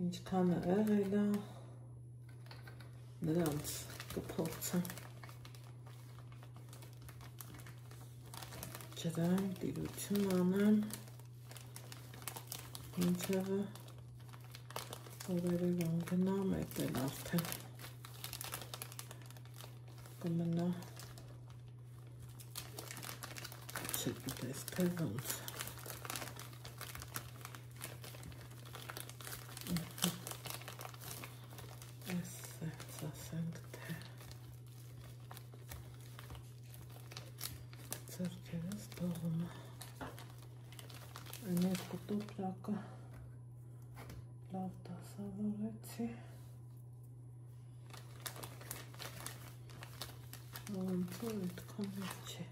ինչքան է եղել է, նրանց կփորձեմ, ջրեմ, տիրություն անեմ, ինչևը օրերևան գնամ, էդ էլ արդեն կմնա, չգիտես թե ոնց, այսենց ասենք թե, ձեռքերս թողում է, այն երկու տոպրակը լավ դասավորեցի, ոնց որ այդքան էլ չի,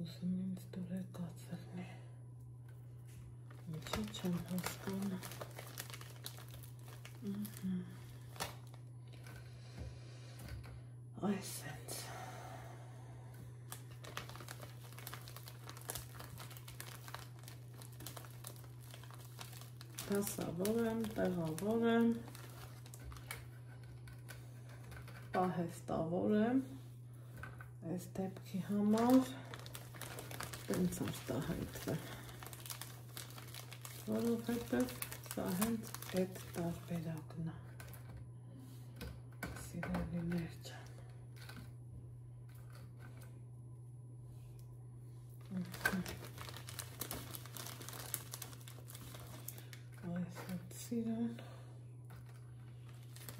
ուզում ինձ դուրեկացրնի, ինչի չեմ հասկանում, այսենց, դասավորեմ, տեղավորեմ, պահեստավորեմ, այս դեպքի համար տենց արտահայտվեմ, որովհետև սա հենց այդ տարբերակն է, սիրելիներ ջան, այսպես սիրուն,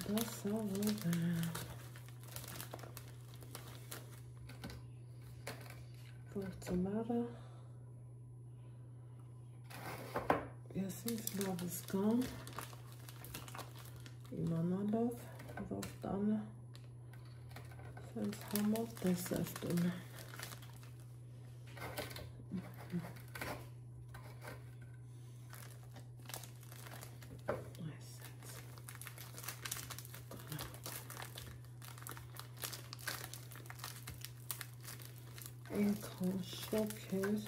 դասավորեմ, որ ծմերը ես ինձ լավ զգամ, իմանալով, որ տանը սենց համով դեսերտ ունեմ, այնքան շոք էր,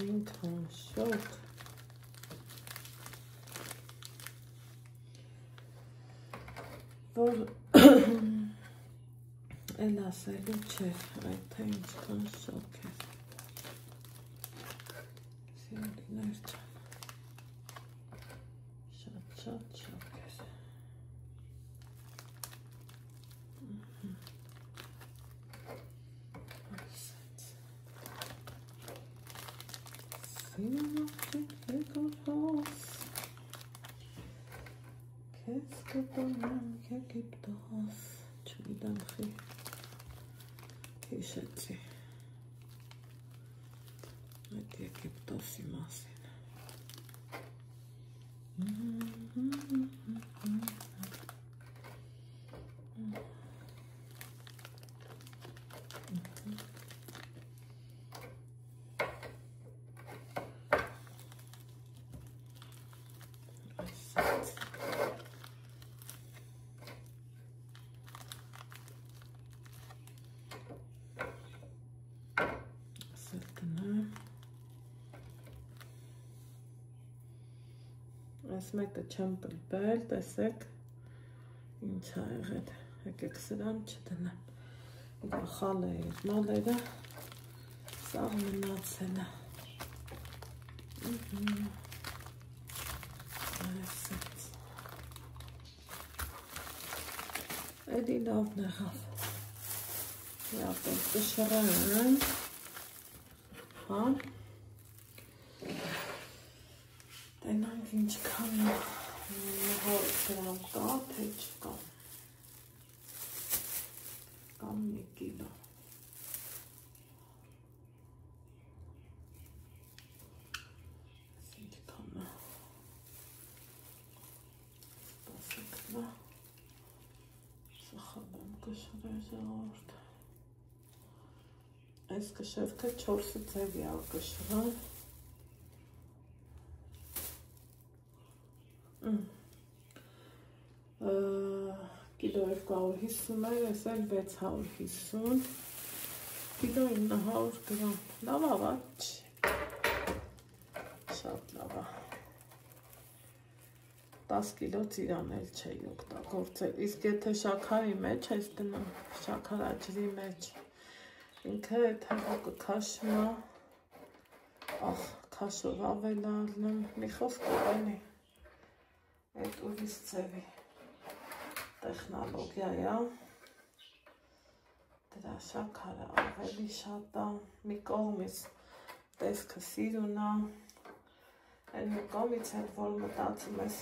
այնքան շոք, որ էլ ասելու չէր, այդ թե ինչքան շոք էր, սիրելիներ ջան, շատ շոք էր, Քեզ կտանեմ Եգիպտոս, չգիտեմ խի հիշեցի այդ Եգիպտոսի մասին, Այս մեկը չեմ պլպել, տեսեք ինչ ա եղել, եկեք սրան չդնեմ, գախալ է իր մալերը, սաղ մնացել է, այսեց, էլի լավն եղավ, յապել կշրան, հա, Տենանք ինչքան գրամ կա, թե չկա, կամ մի կիլո, ինչքան է, սպասեք նա, սխալեմ կշրել ժաղորդ, այս կշերքը 4 ձևի ա կշրան, կիլո 250 է, ես էլ 650, կիլո 900 գրամ, լավ ավաց չի, շատ լավ է, 10 կիլո ծիրան էլ չէի օգտագործել, իսկ եթե շաքարի մեջ ես դնում, շաքարաջրի մեջ, ինքը էդ հեղուկը քաշում է, ախ, քաշով ավել առնում, մի խոսք կողենի, այդ ուրիշ ձևի տեխնոլոգիա է, դրա շաքարը ավելի շատ է, մի կողմից տեսքը սիրուն է, այն մի կողմից էլ որ մտածում ես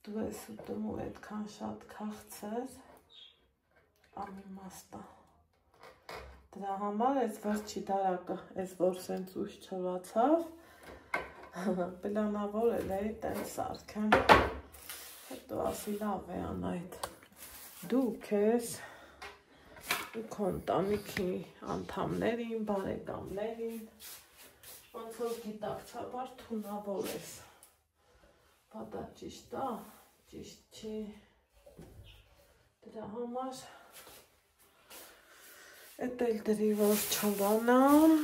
դու ես ուտում ու այդքան շատ քաղցր, անիմաստ է, դրա համար այս վերջի դարակը, այս որ սենց ուշ չվացավ, պլանավորել էի տենց սարքեմ, հետո ասի լավ է անայդ, դու քեզ ու քո ընտանիքի անդամներին, բարեկամներին, ոնց որ գիտակցաբար թունավորես, բա դա ճիշտ է, ճիշտ չի, դրա համար էդ էլ դրի որ չորանամ,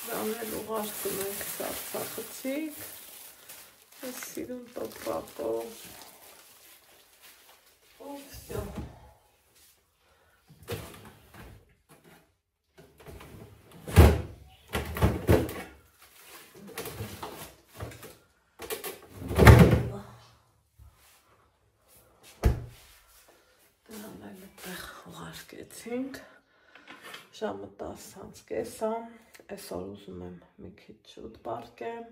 դրան էլ ուղարկում ենք սարսախցիկ, ես սիրուն տոպրակով, ու վսյո, դրան էլ այդտեղ ուղարկեցինք, ժամը 10:30 է, այսօր ուզում եմ մի քիչ շուտ պարկեմ,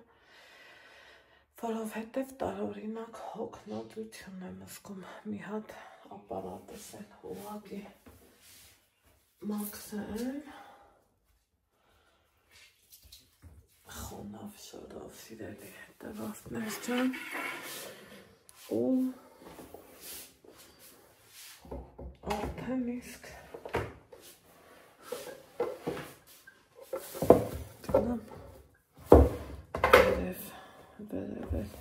որովհետև տարօրինակ հոգնածություն եմ զգում, մի հատ ապարատս են ուղղակի մաքրել, խոնավ շորով սիրելի հետևորդներ ջան, ու արդեն իսկ վերև էլ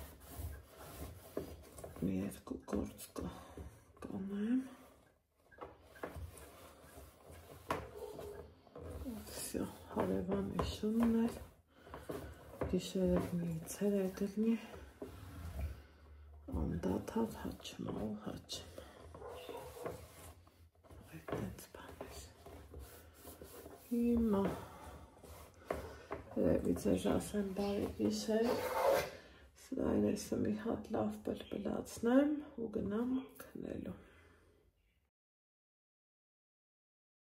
մի երկու գործ կանեմ, վսյո, հարևանի շունն էլ, գիշերև մի ցերեկ գտնի, անդադար հաչում ու հաչում, այդտենց բան ես, հիմա, երևի ձեզ ասեմ բարի գիշեր, սրա երեսը մի հատ լավ պլպլացնեմ ու գնամ քնելու։